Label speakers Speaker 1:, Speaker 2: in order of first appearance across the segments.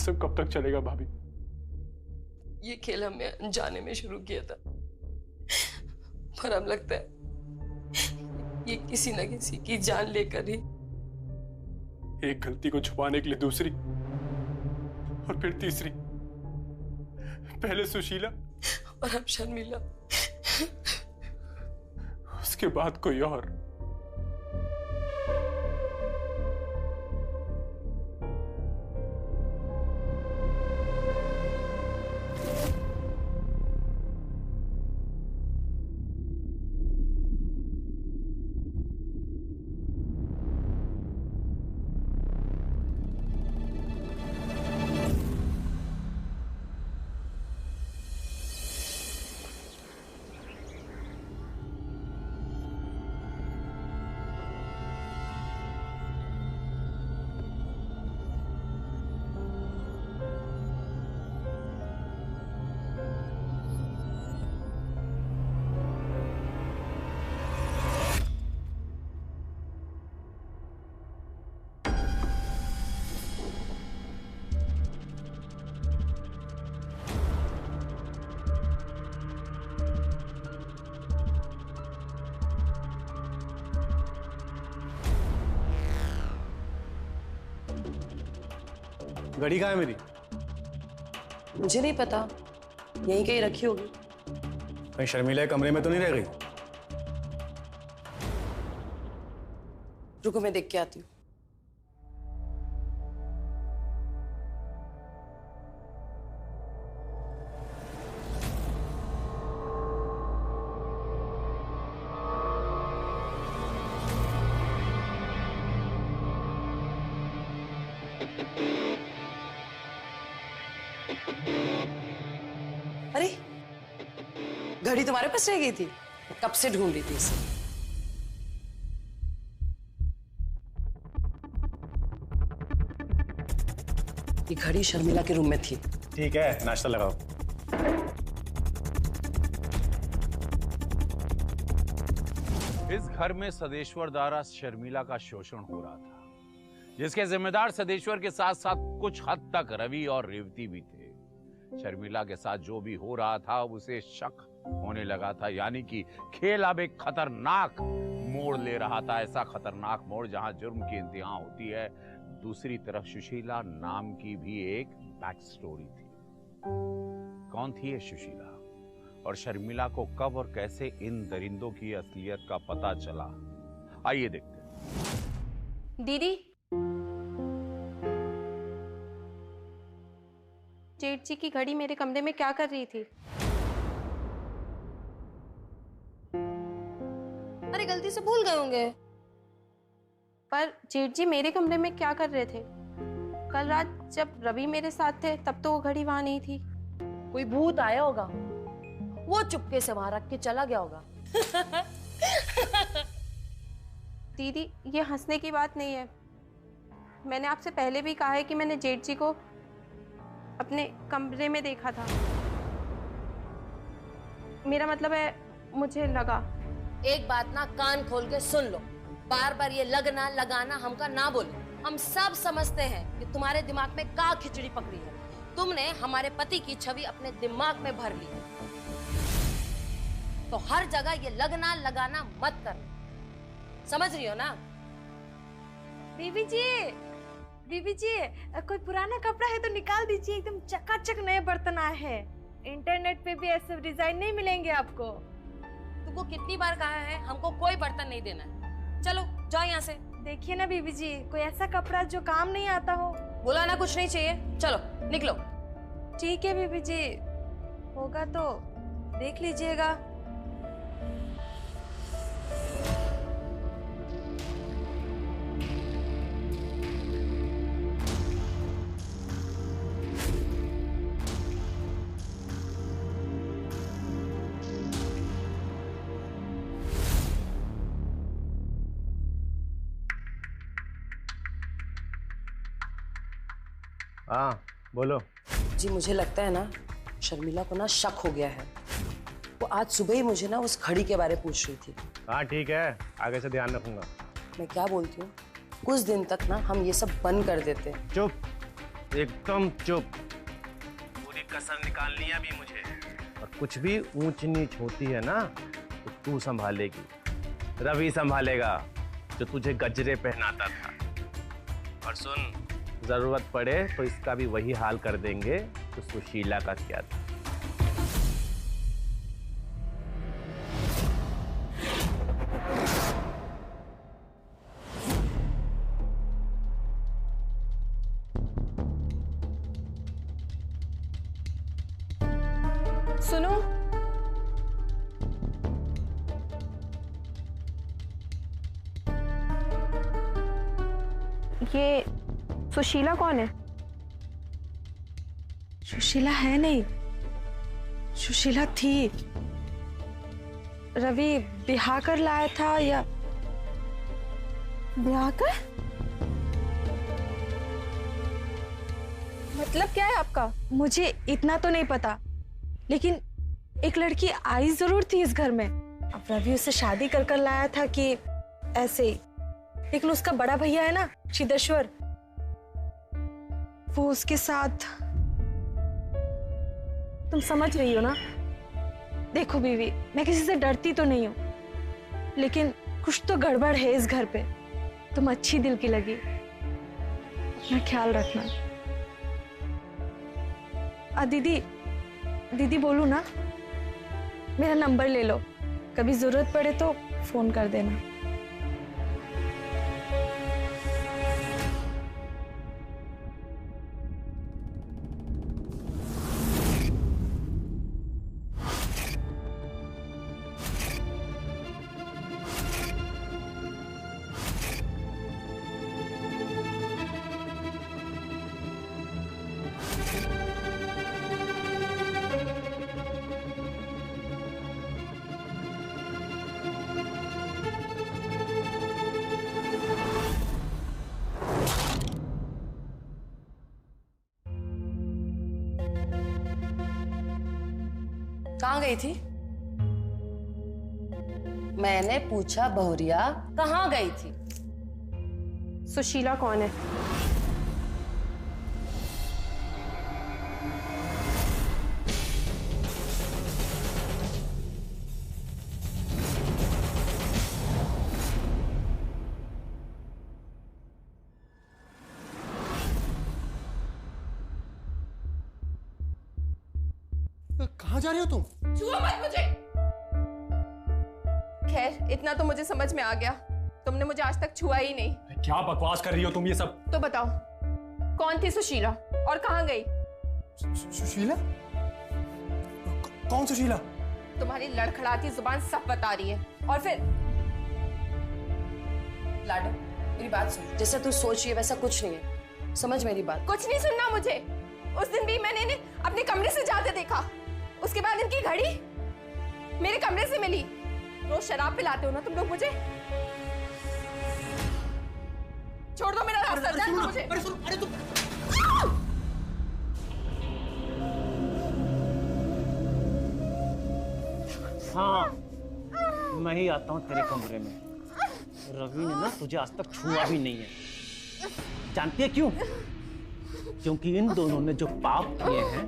Speaker 1: सब कब तक चलेगा भाभी?
Speaker 2: ये खेल हमने अनजाने में शुरू किया था, पर अब लगता है ये किसी न किसी की जान लेकर ही।
Speaker 1: एक गलती को छुपाने के लिए दूसरी और फिर तीसरी, पहले सुशीला
Speaker 2: और अब शर्मिला,
Speaker 1: उसके बाद कोई और।
Speaker 3: घड़ी कहाँ है मेरी?
Speaker 2: मुझे नहीं पता, यहीं कहीं रखी होगी।
Speaker 3: कहीं शर्मिला के कमरे में तो नहीं रह गई?
Speaker 2: रुको मैं देख के आती हूँ। अरे घड़ी तुम्हारे पास रह गई थी? कब से ढूंढ रही थी इसे। ये घड़ी शर्मिला के रूम में थी।
Speaker 3: ठीक है, नाश्ता लगाओ।
Speaker 4: इस घर में सदेश्वर द्वारा शर्मिला का शोषण हो रहा था, जिसके जिम्मेदार सदेश्वर के साथ साथ कुछ हद तक रवि और रेवती भी थे। शर्मिला के साथ जो भी हो रहा था उसे शक होने लगा था, यानी कि खेल अब एक खतरनाक मोड़ ले रहा था। ऐसा खतरनाक मोड़ जहां जुर्म की इंतहा होती है, दूसरी तरफ सुशीला नाम की भी एक बैक स्टोरी थी। कौन थी ये सुशीला और शर्मिला को कब और कैसे इन दरिंदों की असलियत का पता चला? आइए देखते हैं।
Speaker 5: दीदी, जेठ जी की घड़ी मेरे कमरे में क्या कर रही थी?
Speaker 6: अरे गलती से भूल गए होंगे।
Speaker 5: पर जेठ जी मेरे कमरे में क्या कर रहे थे? कल रात जब रवि मेरे साथ थे तब तो वो घड़ी वहां नहीं थी।
Speaker 6: कोई भूत आया होगा, वो चुपके से वहां रख के चला गया होगा।
Speaker 5: दीदी, ये हंसने की बात नहीं है। मैंने आपसे पहले भी कहा है कि मैंने जेठ जी को अपने कमरे में देखा था। मेरा मतलब है, मुझे लगा।
Speaker 6: एक बात ना कान खोल के सुन लो, बार बार ये लगना लगाना हमका ना बोलो। हम सब समझते हैं कि तुम्हारे दिमाग में का खिचड़ी पकड़ी है। तुमने हमारे पति की छवि अपने दिमाग में भर ली है, तो हर जगह ये लगना लगाना मत करना, समझ रही हो ना?
Speaker 7: बीबी जी, बीबी जी, कोई पुराना कपड़ा है तो निकाल दीजिए, एकदम चकाचक नए बर्तन आए हैं। इंटरनेट पे भी ऐसे डिजाइन नहीं मिलेंगे आपको।
Speaker 6: तुमको कितनी बार कहा है हमको कोई बर्तन नहीं देना है। चलो जाओ यहाँ से।
Speaker 7: देखिए ना बीबी जी, कोई ऐसा कपड़ा जो काम नहीं आता हो।
Speaker 6: बोला ना कुछ नहीं चाहिए, चलो निकलो।
Speaker 7: ठीक है बीबी जी, होगा तो देख लीजिएगा।
Speaker 3: हाँ बोलो।
Speaker 2: जी मुझे लगता है ना, शर्मिला को ना शक हो गया है। वो आज सुबह ही मुझे ना उस घड़ी के बारे में पूछ रही थी।
Speaker 3: हाँ ठीक है, आगे से ध्यान रखूंगा।
Speaker 2: मैं क्या बोलती हूँ, कुछ दिन तक ना हम ये सब बंद कर देते हैं।
Speaker 3: चुप, एकदम चुप। पूरी कसर निकालनी है अभी मुझे, और कुछ भी ऊंच नीच होती है ना तो तू संभालेगी, रवि संभालेगा जो तुझे गजरे पहनाता था। और सुन, जरूरत पड़े तो इसका भी वही हाल कर देंगे तो सुशीला का किया था।
Speaker 5: सुनो, ये सुशीला कौन है?
Speaker 7: सुशीला है नहीं, सुशीला थी। रवि ब्याह कर लाया था या
Speaker 5: ब्याह कर? मतलब क्या है आपका?
Speaker 7: मुझे इतना तो नहीं पता, लेकिन एक लड़की आई जरूर थी इस घर में। अब रवि उससे शादी कर लाया था कि ऐसे ही। लेकिन उसका बड़ा भैया है ना सिद्धेश्वर, वो उसके साथ। तुम समझ रही हो ना? देखो बीवी, मैं किसी से डरती तो नहीं हूं, लेकिन कुछ तो गड़बड़ है इस घर पे। तुम अच्छी दिल की लगी, अपना ख्याल रखना। दीदी बोलू ना? मेरा नंबर ले लो, कभी जरूरत पड़े तो फोन कर देना।
Speaker 6: कहाँ गई थी? मैंने पूछा बहुरिया, कहाँ गई थी?
Speaker 5: सुशीला कौन है?
Speaker 8: कहाँ जा रही हो तुम?
Speaker 5: छुओ मत मुझे। खैर, इतना तो मुझे समझ में आ गया, तुमने मुझे आज तक छुआ ही नहीं।
Speaker 1: क्या बकवास कर रही हो तुम ये सब?
Speaker 5: तो बताओ, कौन थी सुशीला और कहाँ गई?
Speaker 8: सुशीला? कौन सुशीला?
Speaker 5: तुम्हारी लड़खड़ाती जुबान सब बता रही है। और फिर
Speaker 6: लाडो, मेरी बात सुन। जैसा तू सोच रही है वैसा कुछ नहीं है, समझ मेरी बात।
Speaker 5: कुछ नहीं सुनना मुझे। उस दिन भी मैंने इन्हें अपने कमरे से जाते देखा, उसके बाद इनकी घड़ी मेरे कमरे से मिली। रोज शराब पिलाते हो ना तुम लोग मुझे। छोड़ दो मेरा रास्ता, जाने दो मुझे।
Speaker 8: अरे तुम
Speaker 3: हाँ, मैं ही आता हूँ तेरे कमरे में। रवि ने ना तुझे आज तक छुआ भी नहीं है। जानती है क्यों? क्योंकि इन दोनों ने जो पाप किए हैं,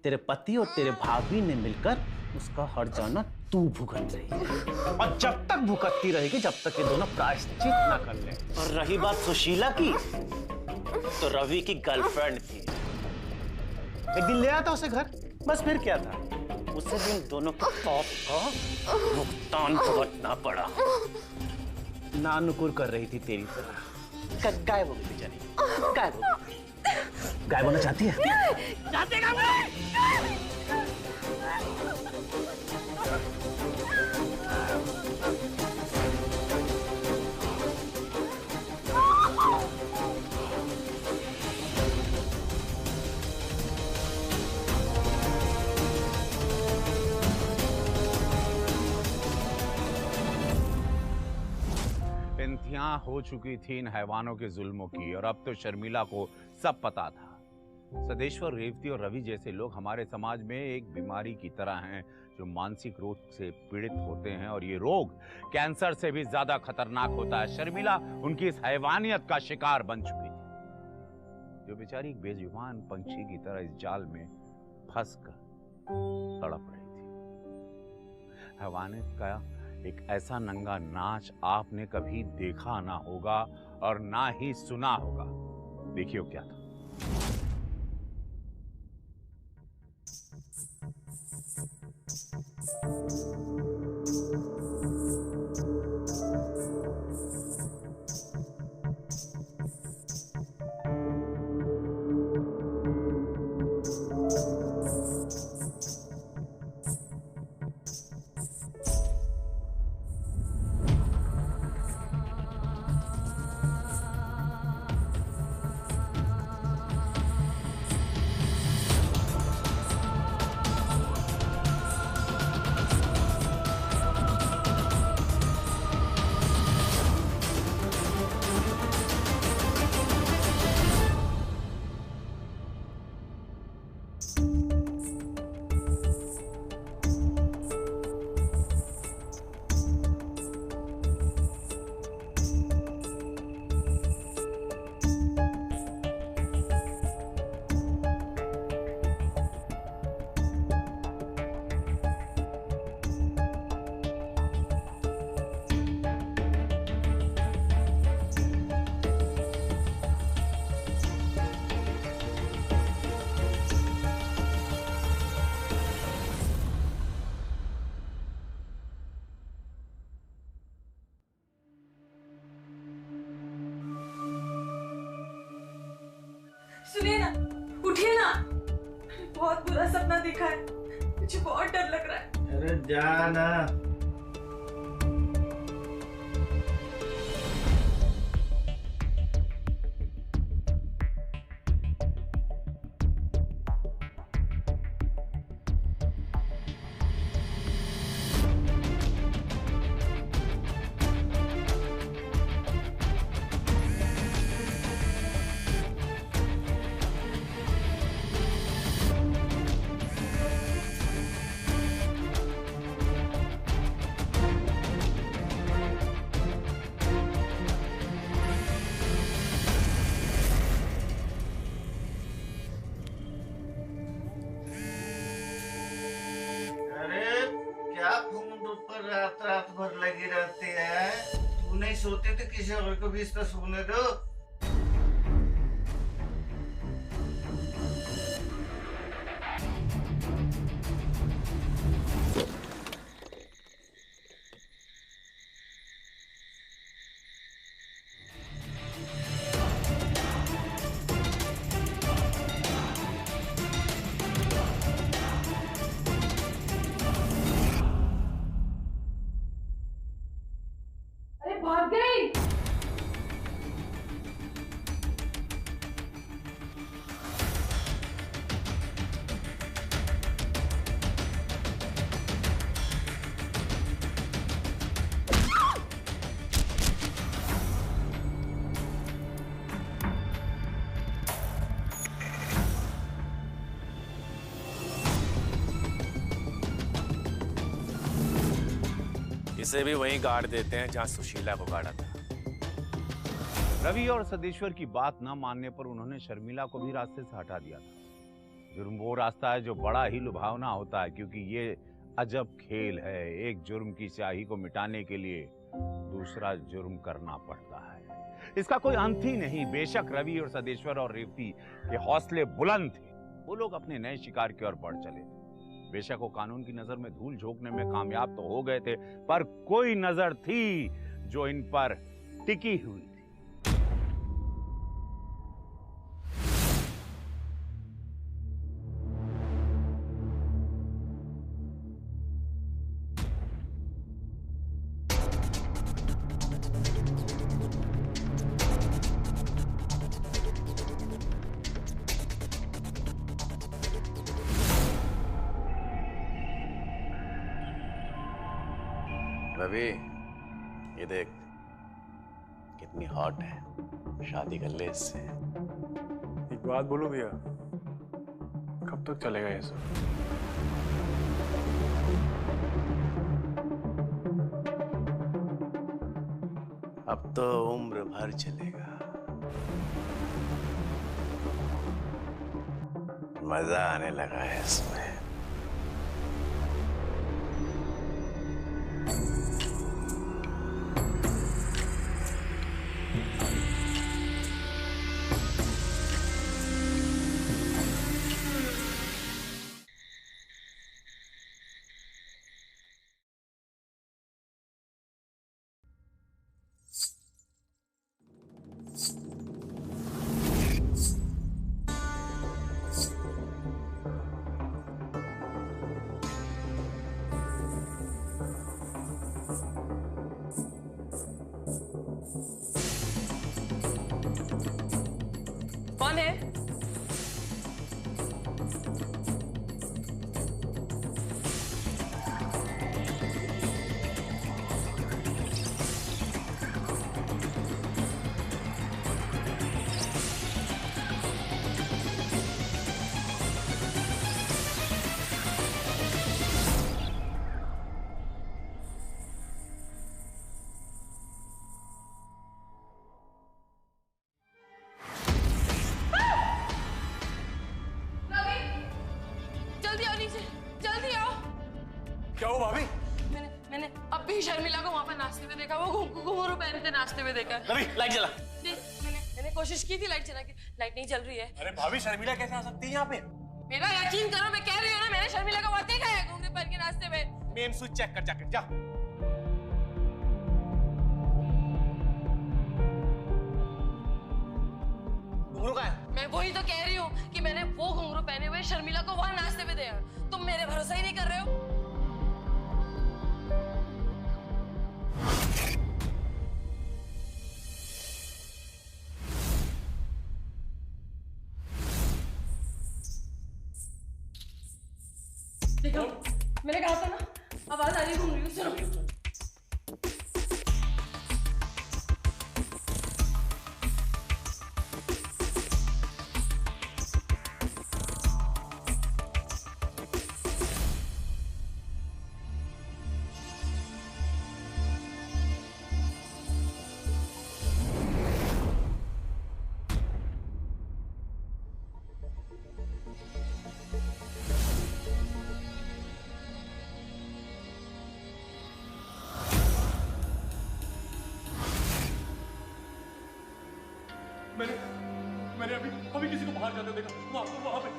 Speaker 3: तेरे पति और तेरे भाभी ने मिलकर उसका हर जाना तू भुगत रही है। और जब तक भुगतती रहेगी, जब तक ये दोनों प्रायश्चित ना कर ले। और रही बात सुशीला की, तो रवि की गर्लफ्रेंड थी। एक दिन ले आता उसे घर, बस फिर क्या था? उसे भी इन दोनों के पाप का भुगतान भुगतना पड़ा। नानुकुर कर रही थी तेरी तरह। गायब हो गई बेचारी, गायब हो गई। गायब होना चाहती है? चाहते
Speaker 4: इंतहा हो चुकी थी इन हैवानों के जुल्मों की, और अब तो शर्मिला को सब पता था। सदेश्वर, रेवती और रवि जैसे लोग हमारे समाज में एक बीमारी की तरह हैं जो मानसिक रोग से पीड़ित होते हैं, और ये रोग कैंसर से भी ज्यादा खतरनाक होता है। शर्मिला उनकी इस हैवानियत का शिकार बन चुकी थी। जो बेचारी एक बेजुबान पंछी की तरह इस जाल में फंसकर तड़प रही थी। हैवानियत का एक ऐसा नंगा नाच आपने कभी देखा ना होगा और ना ही सुना होगा। देखिए क्या था।
Speaker 7: सुनिए ना, उठिए ना, बहुत बुरा सपना देखा है, मुझे बहुत डर लग रहा है।
Speaker 9: अरे जा ना। रात रात भर लगी रहती है। तू नहीं सोते तो किसी और को भी इस तरह सोने दो।
Speaker 7: भाग गई।
Speaker 1: इसे भी वहीं गाड़ देते हैं जहां सुशीला को गाड़ा था।
Speaker 4: रवि और सदेश्वर की बात न मानने पर उन्होंने शर्मिला को भी रास्ते से हटा दिया था। जुर्म वो रास्ता है जो बड़ा ही लुभावना होता है, क्योंकि ये अजब खेल है। एक जुर्म की स्याही को मिटाने के लिए दूसरा जुर्म करना पड़ता है। इसका कोई अंत ही नहीं। बेशक रवि और सदेश्वर और रेवती के हौसले बुलंद थे, वो लोग अपने नए शिकार की ओर बढ़ चले थे। बेशक वो कानून की नजर में धूल झोंकने में कामयाब तो हो गए थे, पर कोई नजर थी जो इन पर टिकी हुई थी।
Speaker 1: रवि, ये देख कितनी हॉट है, शादी कर ले इससे। एक बात बोलो भैया, कब तक चलेगा ये सब? अब तो उम्र भर चलेगा। मजा आने लगा है इसमें।
Speaker 2: कौन है?
Speaker 1: क्या हुआ भाभी?
Speaker 2: मैंने अब भी शर्मिला को वहाँ पर नाचते हुए देखा। वो घुंघरू पहन के नाचते हुए देखा।
Speaker 1: रवि लाइट जला।
Speaker 2: मैंने कोशिश की थी लाइट जला के, लाइट नहीं जल रही है।
Speaker 1: अरे भाभी शर्मिला कैसे आ सकती है यहाँ पे?
Speaker 2: मेरा यकीन करो, मैं कह रही हूँ ना, मैंने शर्मिला को वहाँ देखा है घुंघरू पहन के नाचते हुए।
Speaker 1: मेन स्विच चेक कर जाकर जा। घुंघरू कहाँ है?
Speaker 2: मैं वही तो कह रही हूँ कि मैंने वो घुंघरू पहने हुए शर्मिला को वहाँ नाचते हुए देखा। तुम मेरे भरोसा ही नहीं कर रहे हो। देखो, मैंने कहा था ना, आवाज आ रही घूम रही हूँ, सुनो।
Speaker 1: मैंने अभी किसी को बाहर जाते देखा। वहाँ पे।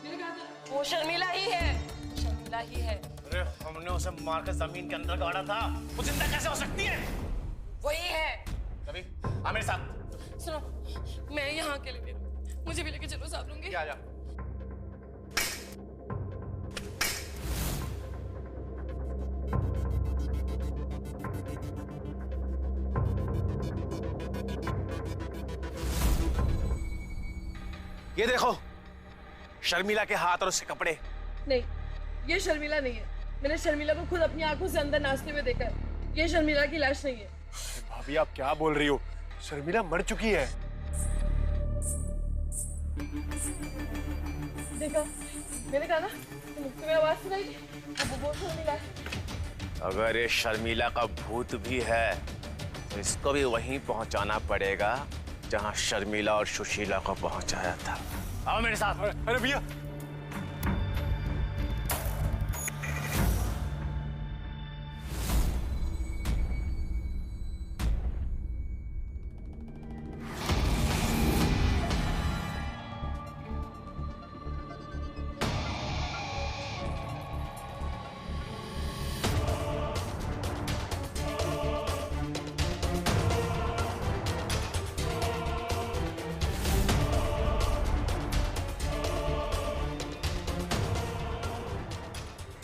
Speaker 2: मैंने कहा था, वो शर्मिला ही है, शर्मिला ही है।
Speaker 1: अरे हमने उसे मारकर जमीन के अंदर गाड़ा था, वो जिंदा कैसे हो सकती है?
Speaker 2: वही है।
Speaker 1: रवि आ मेरे साथ।
Speaker 2: सुनो, मैं यहाँ अकेले नहीं रहूँ, मुझे भी लेके चलो साथ लूंगी।
Speaker 1: क्या जा? ये देखो शर्मिला के हाथ और उसके कपड़े।
Speaker 2: नहीं, ये शर्मिला नहीं है। मैंने शर्मिला को खुद अपनी आंखों से अंदर नाचते हुए देखा है। ये शर्मिला की लाश नहीं है।
Speaker 8: भाभी आप क्या बोल रही हो? शर्मिला मर चुकी है।
Speaker 2: देखा, मैंने कहा ना, तुम्हें आवाज सुनाई थी? अब वो शर्मिला है।
Speaker 1: अगर ये शर्मिला का भूत भी है तो इसको भी वहीं पहुंचाना पड़ेगा जहां शर्मिला और सुशीला को पहुंचाया था। आओ मेरे साथ।
Speaker 8: अरे भैया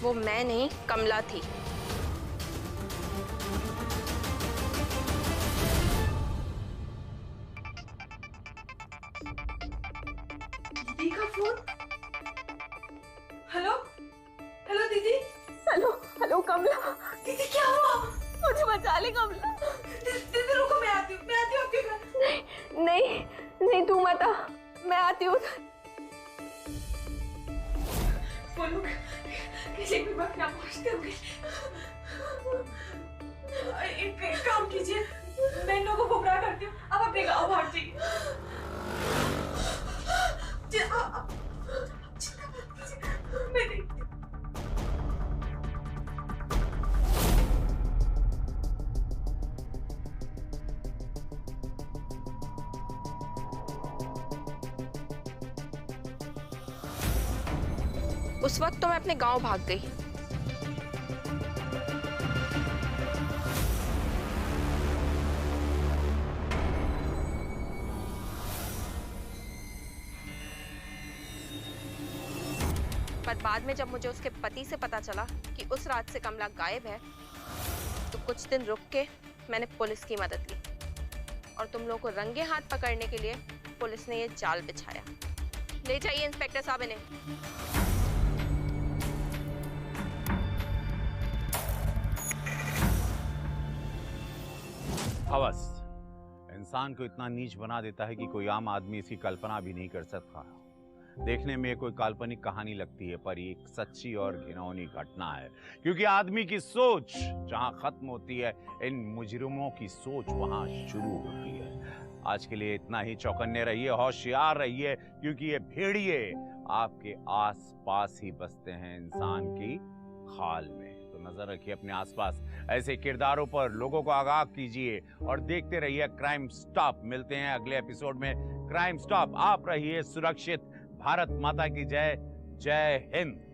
Speaker 5: वो मैं नहीं, कमला थी।
Speaker 7: दीदी का फोन। हेलो हेलो दीदी। हेलो कमला। दीदी क्या हुआ? मुझे बचा ले कमला। दीदी रुको, मैं आती हूँ आपके घर।
Speaker 5: नहीं तू मत आ, मैं आती हूँ।
Speaker 7: बोलो किसी भी वक्त ना पहुँचते होंगे। एक काम कीजिए, मैं इन लोगों को गुमराह करती हूँ, आप अपने गाँव भाग जाइए।
Speaker 5: उस वक्त तो मैं अपने गांव भाग गई, पर बाद में जब मुझे उसके पति से पता चला कि उस रात से कमला गायब है, तो कुछ दिन रुक के मैंने पुलिस की मदद ली और तुम लोगों को रंगे हाथ पकड़ने के लिए पुलिस ने ये जाल बिछाया। ले जाइए इंस्पेक्टर साहब इन्हें।
Speaker 4: हवस इंसान को इतना नीच बना देता है कि कोई आम आदमी इसकी कल्पना भी नहीं कर सकता। देखने में कोई काल्पनिक कहानी लगती है, पर ये एक सच्ची और घिनौनी घटना है, क्योंकि आदमी की सोच जहां खत्म होती है, इन मुजरिमों की सोच वहां शुरू होती है। आज के लिए इतना ही। चौकन्ने रहिए, होशियार रहिए, क्योंकि ये भेड़िए आपके आसपास ही बसते हैं, इंसान की खाल में। तो नजर रखिए अपने आसपास ऐसे किरदारों पर, लोगों को आगाह कीजिए और देखते रहिए क्राइम स्टॉप। मिलते हैं अगले एपिसोड में क्राइम स्टॉप। आप रहिए सुरक्षित। भारत माता की जय। जय हिंद।